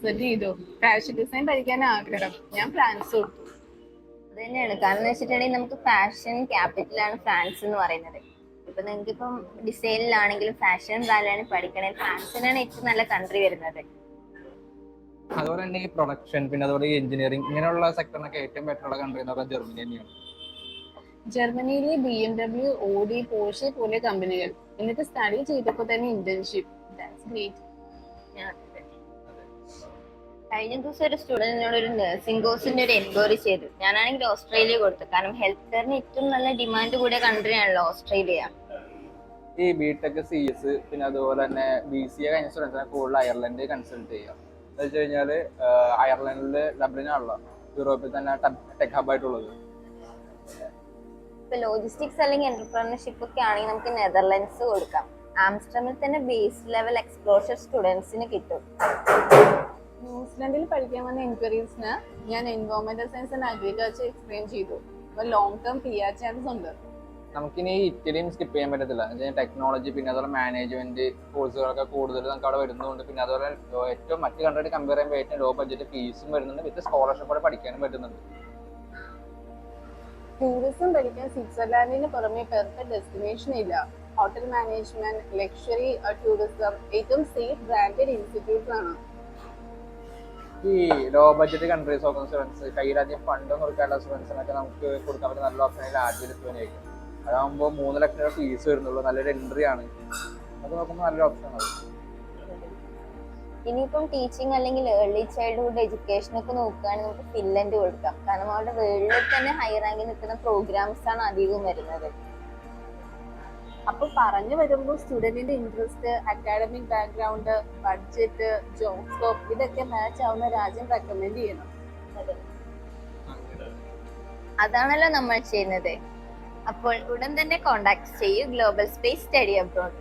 Present ചെയ്തു. Fashion design പഠിക്കാൻ ആഗ്രഹം. ഞാൻ ഫ്രാൻസ് കൊടുത്തു. അത് തന്നെയാണ്. കാരണം എന്ന് വെച്ചിട്ടുണ്ടെങ്കിൽ നമുക്ക് ഫാഷൻ ക്യാപിറ്റലാണ് ഫ്രാൻസ് എന്ന് പറയുന്നത്. ഇപ്പൊ നിങ്ങൾക്ക് ഇപ്പം ഡിസൈനിലാണെങ്കിലും ഫാഷൻ ബ്രാൻഡിലാണ് പഠിക്കണേ, ഫ്രാൻസിനാണ് ഏറ്റവും നല്ല കൺട്രി വരുന്നത്. അതുപോലെ തന്നെ ഈ പ്രൊഡക്ഷൻ, പിന്നെ അതുപോലെ ഈ എഞ്ചിനീയറിംഗ് ഇങ്ങനെയുള്ള സെക്ടറിനൊക്കെ ഏറ്റവും ബെറ്റർ ഉള്ള കൺട്രി എന്ന് പറഞ്ഞാൽ ജർമ്മനി തന്നെയാണ്. ജർമ്മനിയിലെ BMW, ഓഡി, പോർഷെ പോലെ കമ്പനികൾ. എന്നിട്ട് സ്റ്റഡി ചെയ്തപ്പോൾ തന്നെ ഇന്റേൺഷിപ്പ്. That's great. കഴിഞ്ഞ ദിവസം ഒരു സ്റ്റുഡന്റിനോട് ഒരു നഴ്സിംഗ് കോഴ്സിന്റെ ഒരു എൻക്വയറി ചെയ്തു. ഞാനാണെങ്കിൽ ഓസ്ട്രേലിയ കൊടുത്തു. കാരണം ഹെൽത്ത് കെയറിന് ഏറ്റവും നല്ല ഡിമാൻഡ് കൂടിയ കൺട്രി ആണല്ലോ ഓസ്ട്രേലിയ. ഈ ബിടെക് CS പിന്നെ അതുപോലെ തന്നെ BCA കഴിഞ്ഞ സ്റ്റുഡൻസിനെ കൂടുതൽ അയർലൻഡ് കൺസൾട്ട് ചെയ്യുക. എന്ന് വെച്ച് കഴിഞ്ഞാൽ അയർലൻഡില് ഡബ്ലിനാണല്ലോ യൂറോപ്പിൽ തന്നെ ടെക് ഹബായിട്ടുള്ളത്. ഇപ്പൊ ലോജിസ്റ്റിക്സ് അല്ലെങ്കിൽ എന്റർപ്രണർഷിപ്പ് ഒക്കെ ആണെങ്കിൽ നമുക്ക് നെതർലൻഡ്സ് കൊടുക്കാം. ആംസ്റ്റർഡമിൽ തന്നെ ബേസ് ലെവൽ എക്സ്പ്ലോഷർ സ്റ്റുഡൻസിന് കിട്ടും. ന്യൂസിലൻഡിൽ പഠിക്കാൻ വന്ന എൻക്വയറീസിന് ഞാൻ എൻവയോൺമെന്റൽ സയൻസ് ആൻഡ് അഗ്രികൾച്ചർ എക്സ്പ്ലെയിൻ ചെയ്തു. ലോങ് ടേം PR ചാൻസ് ഉണ്ട്. നമുക്കിനി ഇറ്റലിയും സ്കിപ്പ് ചെയ്യാൻ പറ്റത്തില്ല. ടെക്നോളജി പിന്നെ അതുപോലെ മാനേജ്മെന്റ് കോഴ്സുകളൊക്കെ കൂടുതൽ നമുക്ക് അവിടെ വരുന്നുണ്ട്. പിന്നെ അതുപോലെ ഏറ്റവും മറ്റു കൺട്രിയായിട്ട് കമ്പയർ ചെയ്യുമ്പോൾ ഏറ്റവും ലോ ബഡ്ജറ്റ് ഫീസും വരുന്നുണ്ട്. വിത്ത് സ്കോളർഷിപ്പോടെ പഠിക്കാനും പറ്റുന്നുണ്ട്. ടൂറിസം പഠിക്കാൻ സ്വിറ്റ്സർലാൻഡിന് പുറമെ പെർഫെക്റ്റ് ഡെസ്റ്റിനേഷൻ ഇല്ല. ഹോട്ടൽ മാനേജ്മെന്റ്, ലക്ഷറി ടൂറിസം ഏറ്റവും സേഫ് ബ്രാൻഡഡ് ഇൻസ്റ്റിറ്റ്യൂട്ട്സ് ആണ്. ഈ ലോ ബഡ്ജറ്റ് കൺട്രീസ് നോക്കുന്ന സ്റ്റുഡൻസ് കയ്യിലധികം ഫണ്ടും കൊടുക്കാനുള്ള സ്റ്റുഡൻസിനൊക്കെ നമുക്ക് കൊടുക്കാൻ പറ്റുന്ന നല്ല ഓപ്ഷൻ ആദ്യം ലിത്വാനിയായിരിക്കും. അതാകുമ്പോൾ 3 ലക്ഷം രൂപ ഫീസ് വരുന്നുള്ളൂ. നല്ലൊരു എൻട്രി ആണ്. അത് നോക്കുമ്പോൾ നല്ലൊരു ഓപ്ഷൻ ആണ്. ഇനിയിപ്പം ടീച്ചിങ് അല്ലെങ്കിൽ ഏർലി ചൈൽഡ്ഹുഡ് എഡ്യൂക്കേഷൻ ഒക്കെ നോക്കുകയാണെങ്കിൽ നമുക്ക് ഫിൻലൻഡ് കൊടുക്കാം. കാരണം അവിടെ വേൾഡിൽ തന്നെ ഹൈ റാങ്കിൽ നിൽക്കുന്ന പ്രോഗ്രാംസ് ആണ് അധികവും വരുന്നത്. അപ്പൊ പറഞ്ഞു വരുമ്പോൾ സ്റ്റുഡന്റിന്റെ interest, academic background, budget, job scope ഇതൊക്കെ മാച്ച് ആവുന്ന രാജ്യം റെക്കമെൻഡ് ചെയ്യണം. അതാണല്ലോ നമ്മൾ ചെയ്യുന്നത്. അപ്പോൾ ഉടൻ തന്നെ കോൺടാക്ട് ചെയ്യൂ ഗ്ലോബൽ സ്പേസ് സ്റ്റഡി അബ്രോഡ്.